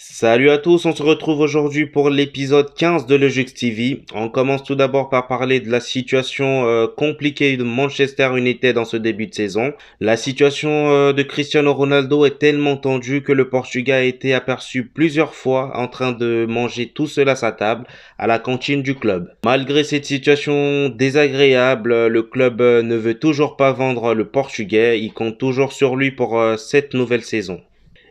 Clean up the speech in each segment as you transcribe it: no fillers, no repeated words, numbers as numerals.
Salut à tous, on se retrouve aujourd'hui pour l'épisode 15 de Le Jux TV. On commence tout d'abord par parler de la situation compliquée de Manchester United en ce début de saison. La situation de Cristiano Ronaldo est tellement tendue que le Portugais a été aperçu plusieurs fois en train de manger tout seul à sa table à la cantine du club. Malgré cette situation désagréable, le club ne veut toujours pas vendre le Portugais. Il compte toujours sur lui pour cette nouvelle saison.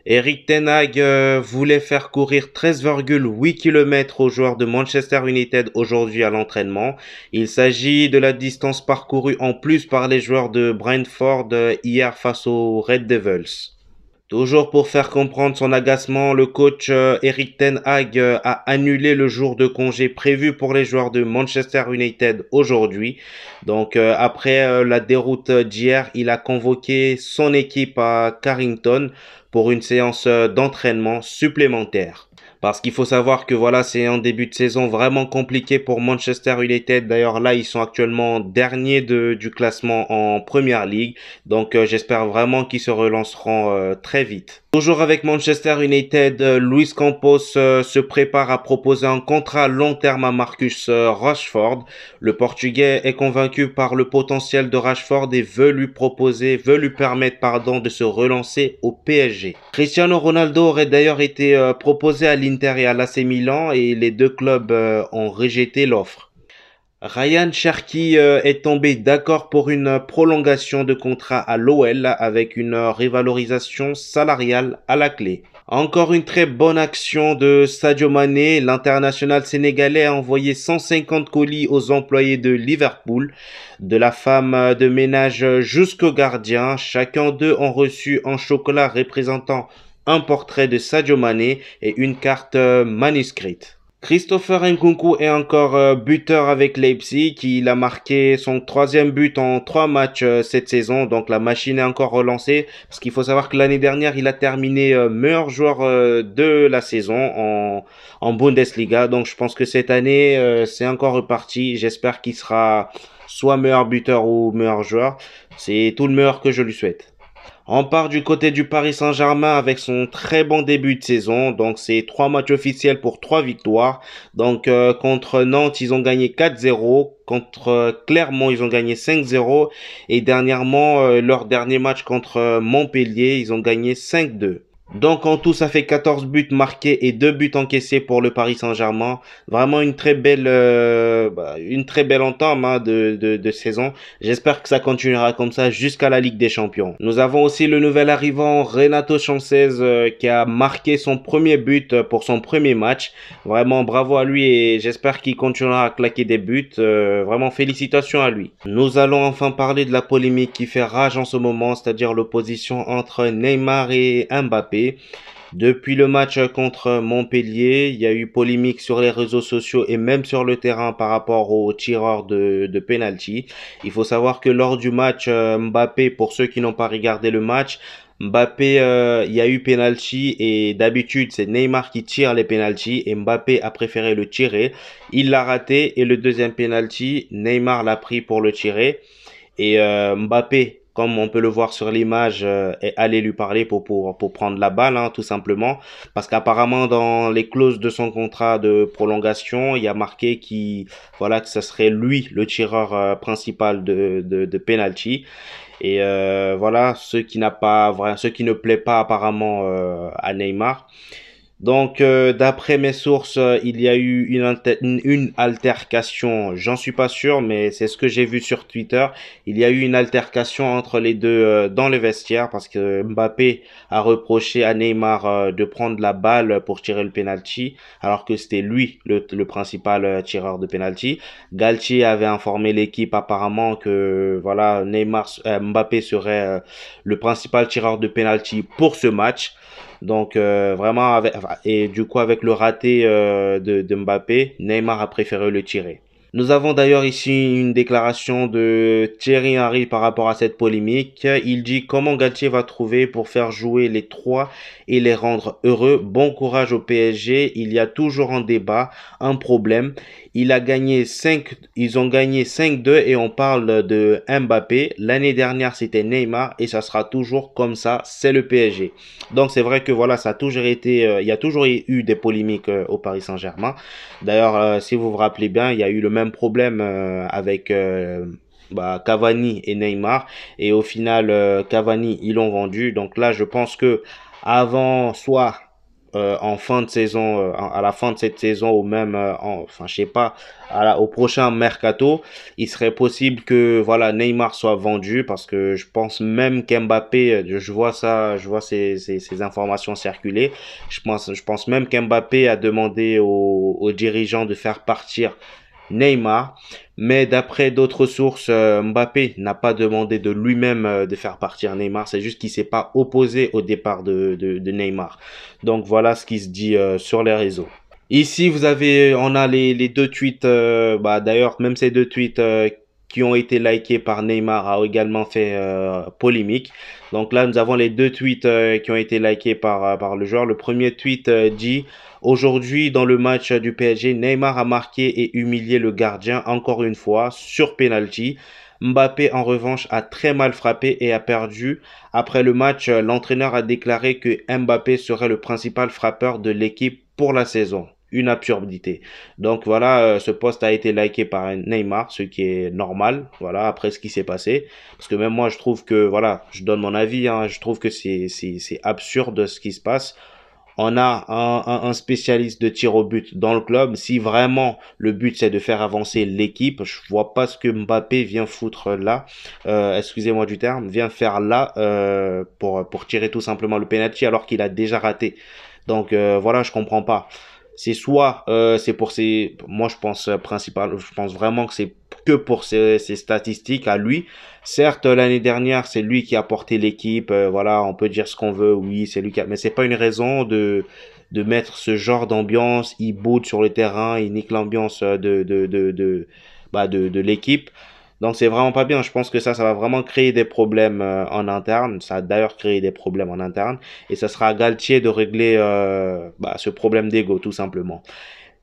Eric Ten Hag voulait faire courir 13,8 km aux joueurs de Manchester United aujourd'hui à l'entraînement. Il s'agit de la distance parcourue en plus par les joueurs de Brentford hier face aux Red Devils. Toujours pour faire comprendre son agacement, le coach Eric Ten Hag a annulé le jour de congé prévu pour les joueurs de Manchester United aujourd'hui. Donc après la déroute d'hier, il a convoqué son équipe à Carrington pour une séance d'entraînement supplémentaire. Parce qu'il faut savoir que voilà, c'est un début de saison vraiment compliqué pour Manchester United. D'ailleurs, là, ils sont actuellement derniers du classement en Premier League. Donc, j'espère vraiment qu'ils se relanceront très vite. Toujours avec Manchester United, Luis Campos se prépare à proposer un contrat à long terme à Marcus Rashford. Le Portugais est convaincu par le potentiel de Rashford et veut lui permettre, de se relancer au PSG. Cristiano Ronaldo aurait d'ailleurs été proposé à l'Inter et à l'AC Milan et les deux clubs ont rejeté l'offre. Ryan Cherki est tombé d'accord pour une prolongation de contrat à l'OL avec une revalorisation salariale à la clé. Encore une très bonne action de Sadio Mané. L'international sénégalais a envoyé 150 colis aux employés de Liverpool, de la femme de ménage jusqu'au gardien. Chacun d'eux ont reçu un chocolat représentant un portrait de Sadio Mané et une carte manuscrite. Christopher Nkunku est encore buteur avec Leipzig. Il a marqué son troisième but en 3 matchs cette saison. Donc la machine est encore relancée. Parce qu'il faut savoir que l'année dernière, il a terminé meilleur joueur de la saison en Bundesliga. Donc je pense que cette année, c'est encore reparti. J'espère qu'il sera soit meilleur buteur ou meilleur joueur. C'est tout le meilleur que je lui souhaite. On part du côté du Paris Saint-Germain avec son très bon début de saison. Donc, c'est 3 matchs officiels pour 3 victoires. Donc, contre Nantes, ils ont gagné 4-0. Contre Clermont, ils ont gagné 5-0. Et dernièrement, leur dernier match contre Montpellier, ils ont gagné 5-2. Donc en tout, ça fait 14 buts marqués et 2 buts encaissés pour le Paris Saint-Germain. Vraiment une très belle entame de saison. J'espère que ça continuera comme ça jusqu'à la Ligue des Champions. Nous avons aussi le nouvel arrivant Renato Sanches qui a marqué son premier but pour son premier match. Vraiment bravo à lui et j'espère qu'il continuera à claquer des buts. Vraiment félicitations à lui. Nous allons enfin parler de la polémique qui fait rage en ce moment, c'est-à-dire l'opposition entre Neymar et Mbappé. Depuis le match contre Montpellier, il y a eu polémique sur les réseaux sociaux et même sur le terrain par rapport au tireur de penalty. Il faut savoir que lors du match Mbappé, pour ceux qui n'ont pas regardé le match, Mbappé, il y a eu penalty et d'habitude c'est Neymar qui tire les penalty et Mbappé a préféré le tirer. Il l'a raté et le deuxième penalty, Neymar l'a pris pour le tirer. Et Mbappé, comme on peut le voir sur l'image, est allé lui parler pour prendre la balle, hein, tout simplement. Parce qu'apparemment, dans les clauses de son contrat de prolongation, il y a marqué voilà, que ce serait lui le tireur principal de penalty. Et voilà, ce qui ne plaît pas apparemment à Neymar. Donc, d'après mes sources, il y a eu une altercation, j'en suis pas sûr, mais c'est ce que j'ai vu sur Twitter. Il y a eu une altercation entre les deux dans le vestiaire parce que Mbappé a reproché à Neymar de prendre la balle pour tirer le penalty, alors que c'était lui le principal tireur de penalty. Galtier avait informé l'équipe apparemment que voilà, Mbappé serait le principal tireur de penalty pour ce match. Donc et du coup avec le raté de Mbappé, Neymar a préféré le tirer. Nous avons d'ailleurs ici une déclaration de Thierry Henry par rapport à cette polémique. Il dit comment Galtier va trouver pour faire jouer les trois et les rendre heureux. Bon courage au PSG. Il y a toujours un débat, un problème. Ils ont gagné 5-2 et on parle de Mbappé. L'année dernière, c'était Neymar et ça sera toujours comme ça. C'est le PSG. Donc c'est vrai que voilà, ça a toujours été, il y a toujours eu des polémiques au Paris Saint-Germain. D'ailleurs, si vous vous rappelez bien, il y a eu le même problème avec Cavani et Neymar. Et au final, Cavani, ils l'ont vendu. Donc là, je pense que avant, soit en fin de saison, à la fin de cette saison, ou même, enfin, je sais pas, au prochain mercato, il serait possible que voilà Neymar soit vendu parce que je pense même qu'Mbappé, je vois ça, je vois ces informations circuler. Je pense même qu'Mbappé a demandé aux dirigeants de faire partir Neymar, mais d'après d'autres sources, Mbappé n'a pas demandé de lui-même de faire partir Neymar, c'est juste qu'il s'est pas opposé au départ de Neymar. Donc voilà ce qui se dit sur les réseaux. Ici, on a les deux tweets, d'ailleurs, même ces deux tweets qui ont été likés par Neymar a également fait polémique. Donc là, nous avons les deux tweets qui ont été likés par le joueur. Le premier tweet dit, aujourd'hui, dans le match du PSG, Neymar a marqué et humilié le gardien encore une fois sur penalty. Mbappé, en revanche, a très mal frappé et a perdu. Après le match, l'entraîneur a déclaré que Mbappé serait le principal frappeur de l'équipe pour la saison. Une absurdité. Donc voilà, ce post a été liké par Neymar, ce qui est normal, voilà, après ce qui s'est passé. Parce que même moi, je trouve que, voilà, je donne mon avis, hein, je trouve que c'est absurde ce qui se passe. On a un spécialiste de tir au but dans le club. Si vraiment le but c'est de faire avancer l'équipe, je vois pas ce que Mbappé vient foutre là. Excusez-moi du terme, vient faire là pour tirer tout simplement le penalty alors qu'il a déjà raté. Donc voilà, je comprends pas. C'est soit c'est pour ses, moi je pense je pense vraiment que c'est que pour ses statistiques à lui. Certes, l'année dernière, c'est lui qui a porté l'équipe. Voilà, on peut dire ce qu'on veut. Oui, c'est lui qui a... Mais c'est pas une raison de mettre ce genre d'ambiance. Il boude sur le terrain, il nique l'ambiance de l'équipe. Donc c'est vraiment pas bien. Je pense que ça va vraiment créer des problèmes en interne. Ça a d'ailleurs créé des problèmes en interne. Et ça sera à Galtier de régler ce problème d'ego, tout simplement.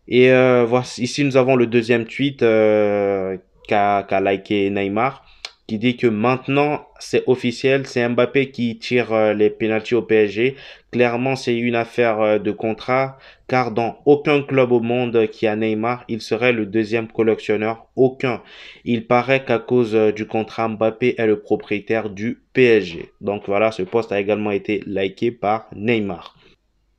Et voici, ici, nous avons le deuxième tweet qu'a liké Neymar, qui dit que maintenant, c'est officiel, c'est Mbappé qui tire les pénaltys au PSG. Clairement, c'est une affaire de contrat, car dans aucun club au monde qui a Neymar, il serait le deuxième collectionneur. Aucun. Il paraît qu'à cause du contrat, Mbappé est le propriétaire du PSG. Donc voilà, ce post a également été liké par Neymar.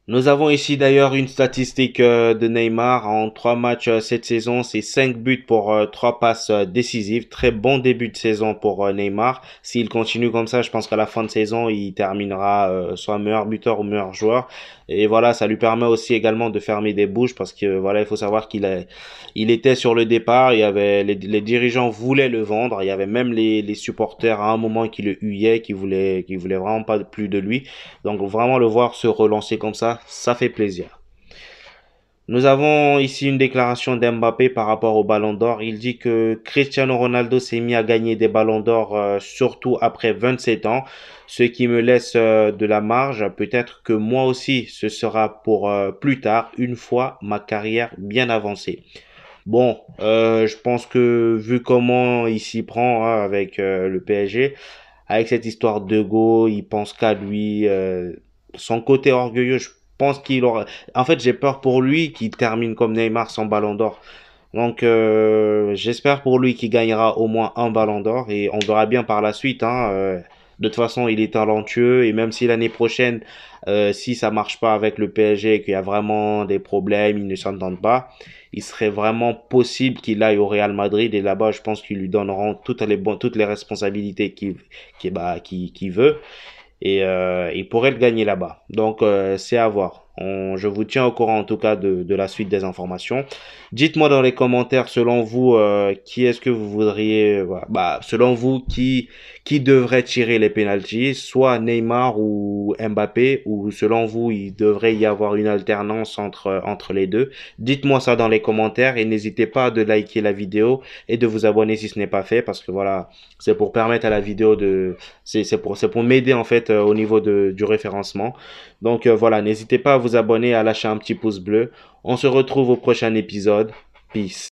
Nous avons ici d'ailleurs une statistique de Neymar en 3 matchs cette saison, c'est 5 buts pour 3 passes décisives. Très bon début de saison pour Neymar. S'il continue comme ça, je pense qu'à la fin de saison, il terminera soit meilleur buteur ou meilleur joueur. Et voilà, ça lui permet aussi également de fermer des bouches parce que voilà, il faut savoir il était sur le départ. Il y avait les dirigeants voulaient le vendre. Il y avait même les supporters à un moment qui le huillaient, qui voulaient vraiment pas plus de lui. Donc vraiment le voir se relancer comme ça fait plaisir. Nous avons ici une déclaration d'Mbappé par rapport au Ballon d'Or. Il dit que Cristiano Ronaldo s'est mis à gagner des Ballons d'Or surtout après 27 ans, ce qui me laisse de la marge. Peut-être que moi aussi ce sera pour plus tard, une fois ma carrière bien avancée. Bon, je pense que vu comment il s'y prend hein, avec le PSG, avec cette histoire de go, il pense qu'à lui. Son côté orgueilleux, je pense qu'il aura... En fait, j'ai peur pour lui qu'il termine comme Neymar sans ballon d'or. Donc, j'espère pour lui qu'il gagnera au moins un ballon d'or et on verra bien par la suite. Hein, de toute façon, il est talentueux et même si l'année prochaine, si ça marche pas avec le PSG et qu'il y a vraiment des problèmes, ils ne s'entendent pas, il serait vraiment possible qu'il aille au Real Madrid et là-bas, je pense qu'ils lui donneront toutes les responsabilités qu'il veut et il pourrait le gagner là-bas. Donc, c'est à voir. Je vous tiens au courant en tout cas de la suite des informations. Dites-moi dans les commentaires, selon vous, qui est-ce que vous voudriez, selon vous, qui devrait tirer les pénaltys, soit Neymar ou Mbappé, ou selon vous, il devrait y avoir une alternance entre les deux. Dites-moi ça dans les commentaires et n'hésitez pas de liker la vidéo et de vous abonner si ce n'est pas fait parce que voilà, c'est pour permettre à la vidéo c'est pour m'aider en fait au niveau du référencement. Donc voilà, n'hésitez pas à vous abonner, à lâcher un petit pouce bleu. On se retrouve au prochain épisode. Peace.